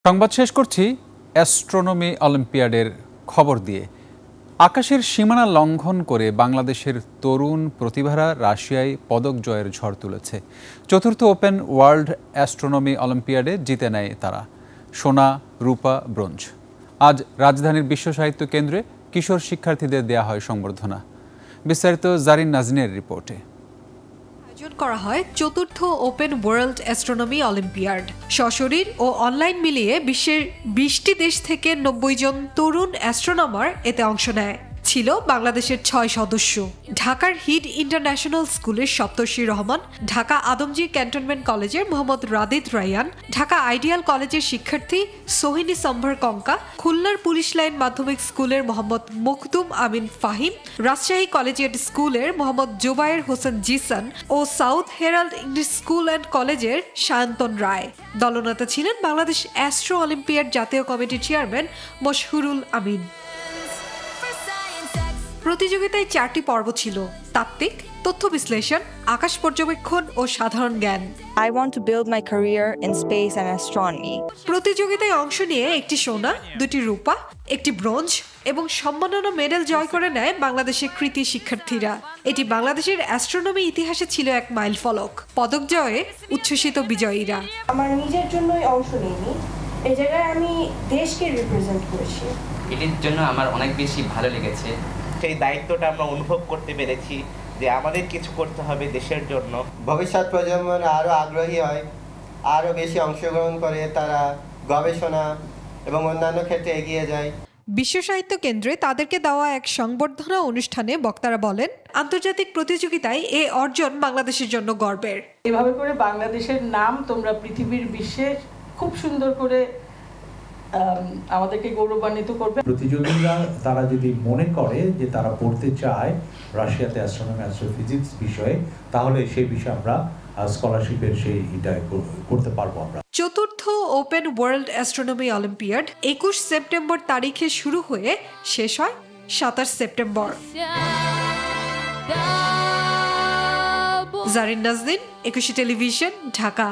সংবাদ শেষ করছি অ্যাস্ট্রোনমি অলিম্পিয়াডের খবর দিয়ে। আকাশের সীমানা লঙ্ঘন করে বাংলাদেশের তরুণ প্রতিভারা রাশিয়ায় পদক জয়ের ঝড় তুলেছে। চতুর্থ ওপেন ওয়ার্ল্ড অ্যাস্ট্রোনমি অলিম্পিয়াডে জিতে নেয় তারা সোনা, রূপা, ব্রোঞ্জ। আজ রাজধানীর বিশ্ব সাহিত্য কেন্দ্রে কিশোর শিক্ষার্থীদের দেয়া হয় সংবর্ধনা। বিস্তারিত জারিন নাজনীনের রিপোর্টে। আয়োজন করা হয় চতুর্থ ওপেন ওয়ার্ল্ড অ্যাস্ট্রোনমি অলিম্পিয়াড। সশরীর ও অনলাইন মিলিয়ে বিশ্বের 20টি দেশ থেকে 90 জন তরুণ অ্যাস্ট্রোনমার এতে অংশ নেয়। ছিল বাংলাদেশের 6 সদস্য। ঢাকার হিড ইন্টারন্যাশনাল স্কুলের সপ্তর্ষি রহমান, ঢাকা আদমজী ক্যান্টনমেন্ট কলেজের মোহাম্মদ রাদিদ রায়ান, ঢাকা আইডিয়াল কলেজের শিক্ষার্থী সোহিনী সম্ভার কঙ্কা, খুলনার পুলিশ লাইন মাধ্যমিক স্কুলের মোহাম্মদ মখদুম আমিন ফাহিম, রাজশাহী কলেজিয়েট স্কুলের মোহাম্মদ জোবায়ের হোসেন জিসান ও south Herald English school and কলেজের সায়ন্তন রায়। দলনেতা ছিলেন বাংলাদেশ অ্যাস্ট্রো অলিম্পিয়াড জাতীয় কমিটির চেয়ারম্যান মশহুরুল আমিন। প্রতিযোগিতায় 4টি পর্ব ছিল: তাত্ত্বিক, তথ্য বিশ্লেষণ, আকাশ পর্যবেক্ষণ ও সাধারণ জ্ঞান। I want to build my career in space and astronomy. প্রতিযোগিতায় অংশ নিয়ে একটি সোনা, 2টি রূপা, একটি ব্রোঞ্জ এবং সম্মাননা মেডেল জয় করে নেয় বাংলাদেশের কৃতি শিক্ষার্থীরা। এটি বাংলাদেশের অ্যাস্ট্রোনমি ইতিহাসে ছিল এক মাইলফলক। পদক জয়ে উচ্ছ্বসিত বিজয়ীরা। আমার নিজের জন্যই অংশ নিইনি, এই জায়গায় আমি দেশকে রিপ্রেজেন্ট করেছি। এটির জন্য আমার অনেক বেশি ভালো লেগেছে। সেই দায়িত্বটা আমরা অনুভব করতে পেরেছি যে আমাদের কিছু করতে হবে দেশের জন্য। ভবিষ্যৎ প্রজন্মরা আরও আগ্রহী হয়, আরও বেশি অংশগ্রহণ করে, তারা গবেষণা এবং অন্যান্য ক্ষেত্রে এগিয়ে যায়। বিশ্ব সাহিত্য কেন্দ্রে তাদেরকে দেওয়া এক সংবর্ধনা অনুষ্ঠানে বক্তারা বলেন, আন্তর্জাতিক প্রতিযোগিতায় এ অর্জন বাংলাদেশের জন্য গর্বের। এভাবে করে বাংলাদেশের নাম তোমরা পৃথিবীর বিশ্বে খুব সুন্দর করে আমাদেরকে গৌরবান্বিত করবে। প্রতিযোগীরা তারা যদি মনে করে যে তারা পড়তে চায় রাশিয়াতে অ্যাস্ট্রোনমি অ্যাস্ট্রোফিজিক্স বিষয়ে, তাহলে সেই বিষয়ে আমরা স্কলারশিপের এটা করতে পারবো। আমরা চতুর্থ open world astronomy olympiad 21 September তারিখে শুরু হয়ে শেষ হয় 27 সেপ্টেম্বর। জারিন নাজনীন, 21 টেলিভিশন, ঢাকা।